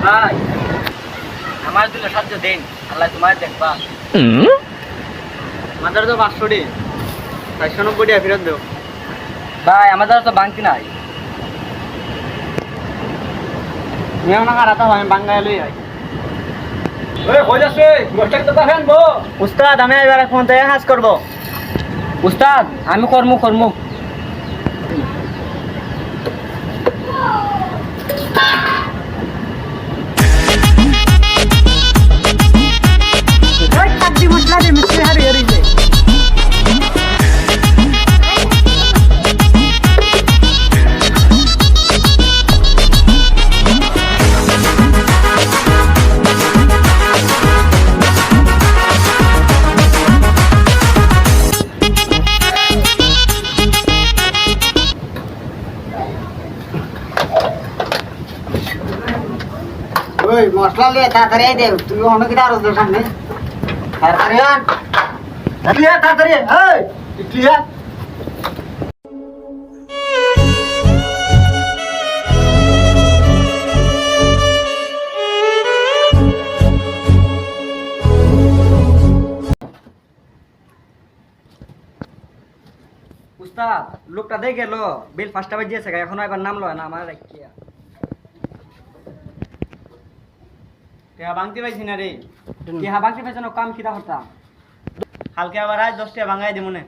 ভাই আমার দিলে সাহায্য দিন, আল্লাহ তোমার দেখবা। আমাদের তো 500 টি 490 টাকা ফেরত দেও। ভাই আমাদের তো বাংতি নাই। নিও না কাটা হয় বাঙ্গায় লই আই। ওই হই যাচ্ছে গোষ্ঠী তো পাবেন বো। উস্তাদ আমি এবারে ফোন থেকে কাজ করব। উস্তাদ আমি কর্ম এই কাটি মশলা দে মিষ্টি হারি হারি দে। ওই মশলা লে তাড়াতাড়ি দে, তুই অনেক দিন আরো দোকান নেই। তাড়াতাড়ি আন। তাড়াতাড়ি এই ইটলি আন। উস্তাদ লোকটা দেখে গেল বিল 5টা বাজিয়েছে, এখনো একবার নাম লয় না আমার রাখিয়া। টাকা ভাঙতে পাইছি না রে। ইহা বাকি পেছনে কাম কিটা হতাম। কালকে আবার আজ 10 টাকা ভাঙাই দে মনে।